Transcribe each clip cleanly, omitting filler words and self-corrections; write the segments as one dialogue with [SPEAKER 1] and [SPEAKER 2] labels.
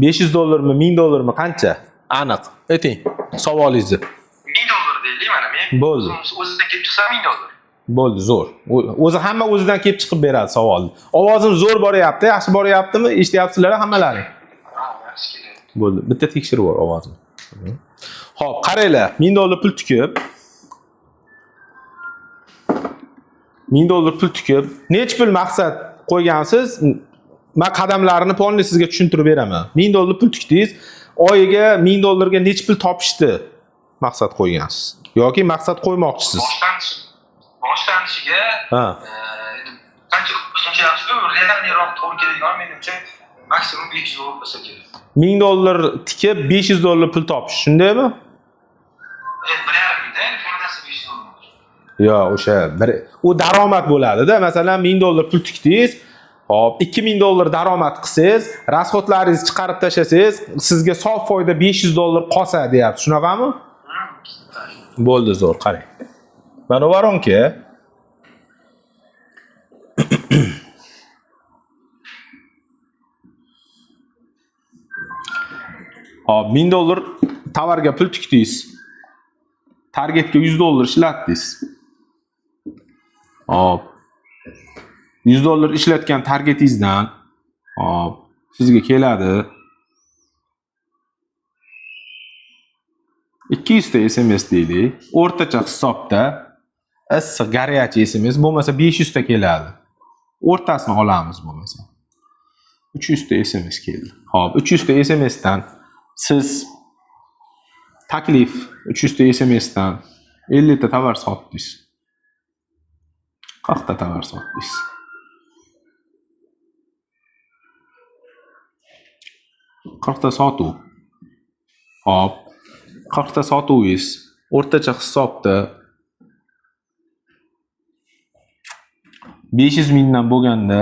[SPEAKER 1] 500 dollarmi, 1000 dollarmi qancha? Aniq. Ayting savolingizni.
[SPEAKER 2] 1000 dollar deylik mana men.
[SPEAKER 1] Bo'ldi.
[SPEAKER 2] O'zidan kelib chiqsa 1000 dollar.
[SPEAKER 1] Bo'ldi, zo'r. O'zi hamma o'zidan kelib chiqib beradi savolni. Ovozim zo'r boryapti, yaxshi boryaptimi? Eshityapsizlar hammalaring?
[SPEAKER 2] Ha, yaxshi kelyapti.
[SPEAKER 1] Bo'ldi. Bitta tekshirib bor ovozim. Xo'p, qaranglar. 1000 dollar pul tikib. 1000 dollar pul tikib, nech pul maqsad qo'ygansiz? Men qadamlarini polni sizga tushuntirib beraman. 1000 dollar pul tikdingiz, oyiga 1000 dollarga nech pul topishdi maqsad qo'ygansiz yoki maqsad qo'ymoqchisiz?
[SPEAKER 2] Boshlanishiga qancha qo'shimcha yaxshi, realniroq to'g'ri keladigan menimcha maksimum 500 dollar bo'lsa kerak.
[SPEAKER 1] 1000 dollar tikib 500 dollar pul topish, shundaymi?
[SPEAKER 2] 1,5 mingda foydasi 500 dollar.
[SPEAKER 1] Yo, o'sha u daromad bo'ladi-da. Masalan, 1000 dollar pul tikdingiz, hop, 2000 dollar daromad qilsangiz, rasxodlaringizni chiqarib tashlasangiz, sizga sof foyda 500 dollar qolsa, deyapti. Shunaqami? Bo'ldi, zo'r, qarang. Mana varonka. Hop, 1000 dollar tovarga pul tikdingiz. Targetga 100 dollar ishlatdingiz. Hop. 100 dollar ishlatgan targetingizdan hop sizga keladi 200 ta SMS deylik. O'rtacha hisobda issiq горячий SMS bo'lmasa 500 ta keladi. O'rtasini olamiz bo'lmasa. 300 ta SMS keldi. Hop, 300 ta SMS dan siz taklif 300 ta SMS dan 50 ta tovar sotdingiz. 40 ta tovar sotdingiz. 40 ta sotuv. Hop. 40 ta sotuvingiz o'rtacha hisobda 500 mingdan bo'lganda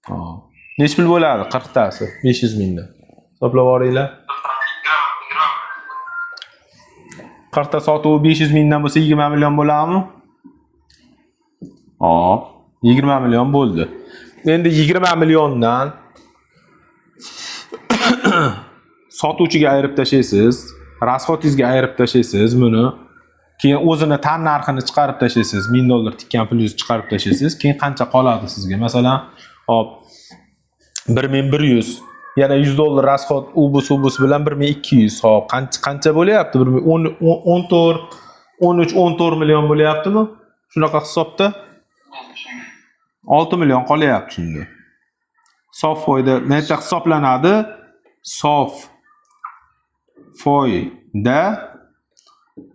[SPEAKER 1] hop. Nech pul bo'ladi 40 tasi 500 mingdan? Hisoblab oringlar. 40 ta sotuv 500 mingdan bo'lsa 20 million bo'ladimi? Hop, 20 million bo'ldi. Endi 20 milliondan sotuvchiga ayirib tashlaysiz, rasxodingizga ayirib tashlaysiz buni. Keyin o'zini tan narxini chiqarib tashlaysiz, 1000 dollar tikkan pulingizni chiqarib tashlaysiz. Keyin qancha qoladi sizga? Masalan, hop 1100, yana 100 dollar rasxod ubus bilan 1200. Hop, qancha bo'lyapti? 14, 13, 14 million bo'lyaptimi? Shunaqa hisobda 6 million qolyapti shunda. Sof foyda nechta hisoblanadi? Sof foyda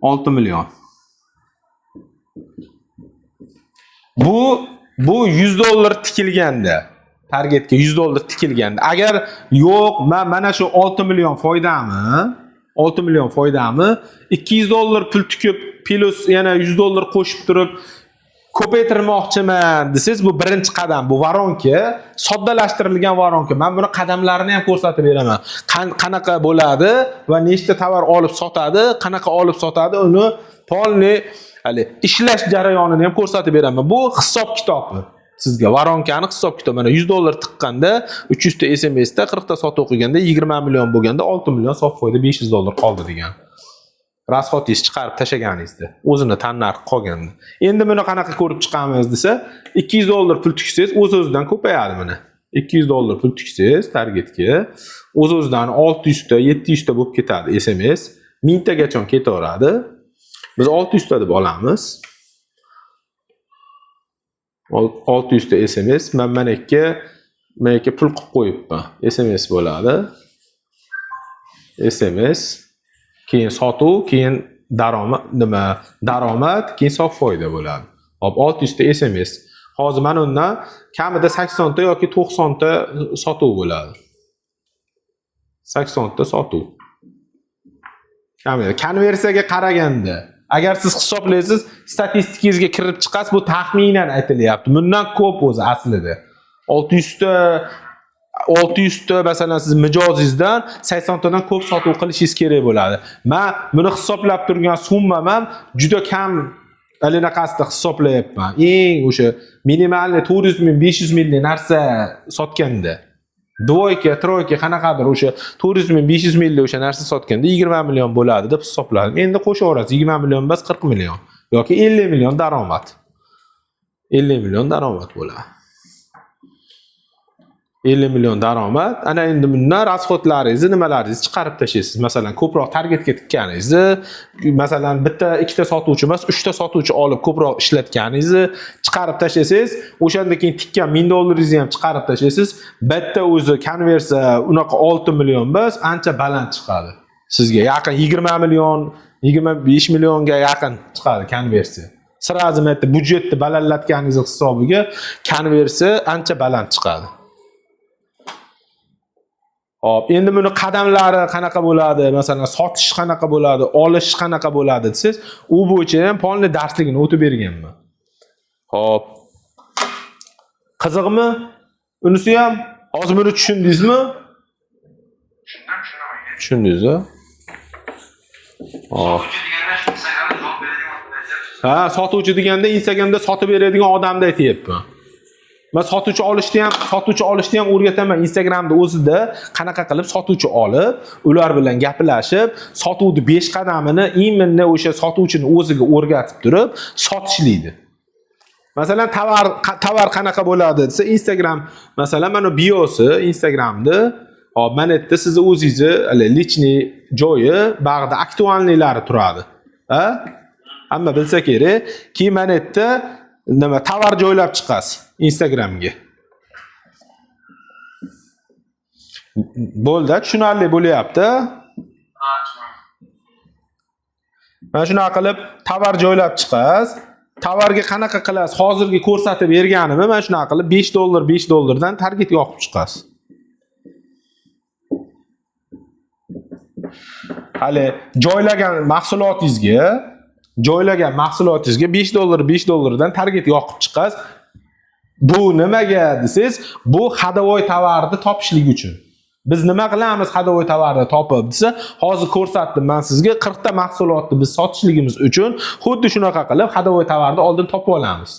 [SPEAKER 1] 6 million. Bu 100 dollar tikilganda, targetga 100 dollar tikilganda. Agar yo'q, mana shu 6 million foydami? 6 million foydami? 200 dollar pul tikib, plus yana 100 dollar qo'shib turib ko'paytirmoqchiman desiz, bu birinchi qadam. Bu varonka, soddalashtirilgan varonka. Men buni qadamlarini ham ko'rsatib beraman. Qanaqa bo'ladi va nechta tovar olib sotadi, qanaqa olib sotadi, uni polni hali ishlash jarayonini ham ko'rsatib beraman. Bu hisob kitobi. Sizga varonkani hisob kitobi. Mana 100 dollar tiqqanda, 300 ta SMS da 40 ta sotib o'qiganda 20 million bo'lganda 6 million sof foyda 500 dollar qoldi degan. Rasxodingizni chiqarib tashlaganingizda, o'zini tan narxi qolganda. Endi buni qanaqa ko'rib chiqamiz desa, 200 dollar pul tiksangiz o'z-o'zidan ko'payadi mana. 200 dollar pul tiksangiz targetga o'z-o'zidan 600 ta, 700 ta bo'lib ketadi SMS. 1000 tagacha ketaveradi. Biz 600 ta deb olamiz. 600 ta SMS mana menga pul qilib qo'yibman. SMS bo'ladi. SMS, keyin sotuv, keyin daromad, keyin sof foyda bo'ladi. Hop, 600 ta SMS. Hozir mana undan kamida 80 ta yoki 90 ta sotuv bo'ladi. 80 ta sotuv. Kamida konversiyaga qaraganda, agar siz hisoblaysiz, statistikangizga kirib chiqasiz, bu taxminan aytilyapti. Bundan ko'p o'zi aslida. 600 ta masalan siz mijozingizdan 80 tadan ko'p sotuv qilishingiz kerak bo'ladi. Men buni hisoblab turgan summam ham juda kam alinaqasida hisoblayapman. Eng o'sha minimalni 400 ming, 500 minglik narsa sotganda. Dvoyka, troyka qanaqadir o'sha 400 ming, 500 minglik o'sha narsa sotganda 20 million bo'ladi deb hisobladim. Endi qo'shaverasiz 20 million emas 40 million yoki 50 million daromad. 50 million daromad bo'ladi. 50 million daromad. Ana endi bundan rasxodlaringizni, nimalaringizni chiqarib tashlaysiz. Masalan, ko'proq targetga tikkaningizni, masalan, bitta, ikkita sotuvchi emas, 3 ta sotuvchi olib ko'proq ishlatganingizni chiqarib tashlasangiz, o'shanda keyin tikkan $1000 ham chiqarib tashlaysiz. Bitta o'zi konversiya unaqa 6 million emas, ancha baland chiqadi. Sizga yaqin 20 million, 25 millionga yaqin chiqadi konversiya. Sirazi bitta budjetni balandlatganingiz hisobiga konversiya ancha baland chiqadi. Hop, endi buni qadamlari qanaqa bo'ladi? Masalan, sotish qanaqa bo'ladi, olish qanaqa bo'ladi desiz, u bo'yicha ham polni darsligini o'tib berganman. Hop. Qiziqmi? Unisi ham hozir buni tushundingizmi? Tushundingiz-a? Hop. Ha, sotuvchi deganda Instagramda sotib beradigan odamni aytyapman. Men sotuvchi olishni ham o'rgataman. Instagramda o'zida qanaqa qilib sotuvchi olib, ular bilan gaplashib, sotuvni 5 qadamini imенно o'sha sotuvchini o'ziga o'rgatib turib sotishlaydi. Masalan, tovar qanaqa bo'ladi desa, Instagram, masalan, mana biosi Instagramda, hop, mana yerda sizni o'zingizni lichniy joyi, bag'da aktualniylari turadi. Ha? Hamma bilsa kerak, keyin mana yerda nima tovar joylab chiqasiz Instagramga. Bo'ldi, tushunarli bo'lyapti. Mana shunaqa qilib tovar joylab chiqasiz. Tovarga qanaqa qilasiz? Hozirgi ko'rsatib berganimni mana shunaqa qilib $5 dan target yoqib chiqasiz. Hali joylagan mahsulotingizga $5 dan target yoqib chiqasiz. Bu nimaga desiz, bu xadovoy tovarni topishlik uchun. Biz nima qilamiz xadovoy tovarni topib desa, hozir ko'rsatdim men sizga 40 ta mahsulotni biz sotishligimiz uchun xuddi shunaqa qilib xadovoy tovarni oldin topib olamiz.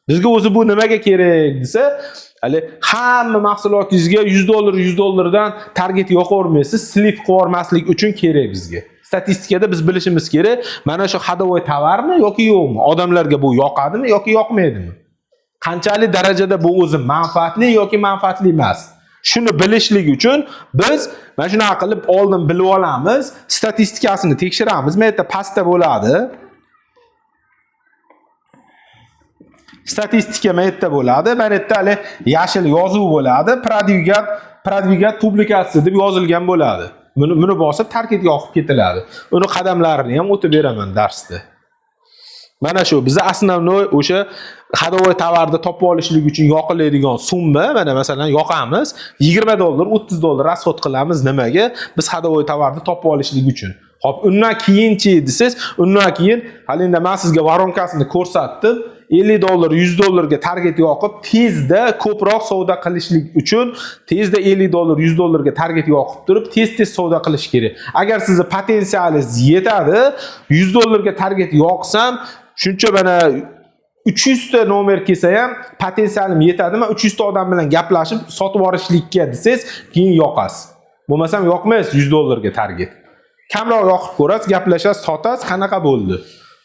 [SPEAKER 1] Bizga o'zi bu nimaga kerak desa, hali hamma mahsulotingizga $100 dan target yoqavermaysiz, slip qilib uchun kerak bizga. Statistikada biz bilishimiz kerak, mana shu xadovoy tovarmi yoki yo'qmi? Odamlarga bu yoqadimi yoki yoqmaydimi? Qanchalik darajada bu o'zi manfaatli yoki manfaatli emas? Shuni bilishlik uchun biz mana shunaqa qilib oldin bilib olamiz, statistikasini tekshiramiz. Men yerda pastda bo'ladi. Statistika men yerda bo'ladi. Men yerda hali yashil yozuv bo'ladi. Prodvigat publikatsiya deb yozilgan bo'ladi. Buni bosib targetga yoqib ketiladi. Uni qadamlarini ham o'tib beraman darsda. Mana shu biz asnovnoy o'sha xadovoy tovarni topib olishlik uchun yoqiladigan summa, mana masalan yoqamiz $20, $30 rasxod qilamiz nimaga? Biz xadovoy tovarni topib olishlik uchun. Xo'p, undan keyinchi desiz, undan keyin hali endi men sizga varonkasini ko'rsatdim. $50, $100 ga target yoqib, tezda ko'proq savdo qilishlik uchun tezda $50, $100 ga target yoqib turib, tez savdo qilish kerak. Agar sizni potensialingiz yetadi, $100 ga target yoqsam, shuncha mana 300 ta nomer kelsa ham potensialim yetadi. Men 300 ta odam bilan gaplashib sotib olishlikka desangiz, keyin yoqasiz. Bo'lmasam yoqmaysiz $100 ga target. Kamroq yoqib ko'rasiz, gaplashasiz, sotasiz, qanaqa bo'ldi?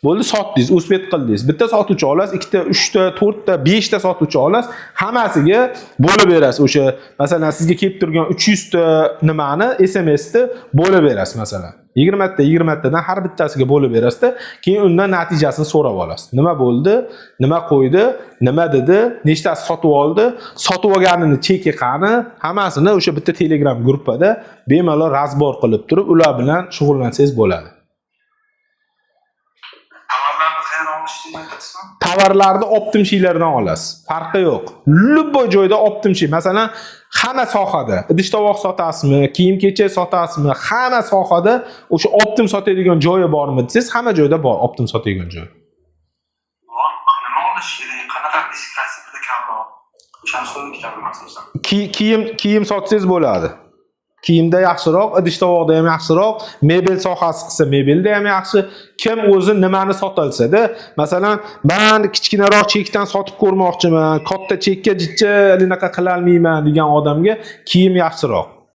[SPEAKER 1] Bo'ldi, sotdingiz, uspet qildingiz. Bitta sotuvchi olasiz, 2 ta, 3 ta, 4 ta, 5 ta sotuvchi olasiz, hammasiga bo'lib berasiz. O'sha masalan sizga kelib turgan 300 ta nimani SMS-ni bo'lib berasiz masalan. 20 tadan har bittasiga bo'lib berasiz-da, keyin undan natijasini so'rab olasiz. Nima bo'ldi? Nima qo'ydi? Nima dedi? Nechtasi sotib oldi? Sotib olganini cheki qani? Hammasini o'sha bitta Telegram gruppada bemalol razbor qilib turib, ular bilan shug'ullansangiz bo'ladi. Tovarlarni optimshiylardan olasiz. Farqi yo'q. Любой joyda optimshiy. Masalan, hamma sohada idish-tovoq sotasizmi, kiyim-kechak sotasizmi, hamma sohada o'sha optim sotadigan joyi bormi desiz, hamma joyda bor optim sotadigan joy.
[SPEAKER 2] Nima olish kerak? Qanaqa diskasiyada kamroq? O'shani so'rayotganim asosan.
[SPEAKER 1] Kiyim sotsangiz bo'ladi. kiyimda yaxshiroq, idish-tovoqda ham yaxshiroq, mebel sohasi qilsa mebelda ham yaxshi. Kim o'zi nimani sotilsa-da, masalan, men kichkinaroq chekdan sotib ko'rmoqchiman, katta chekka jichcha anaqa qila olmayman degan odamga kiyim yaxshiroq.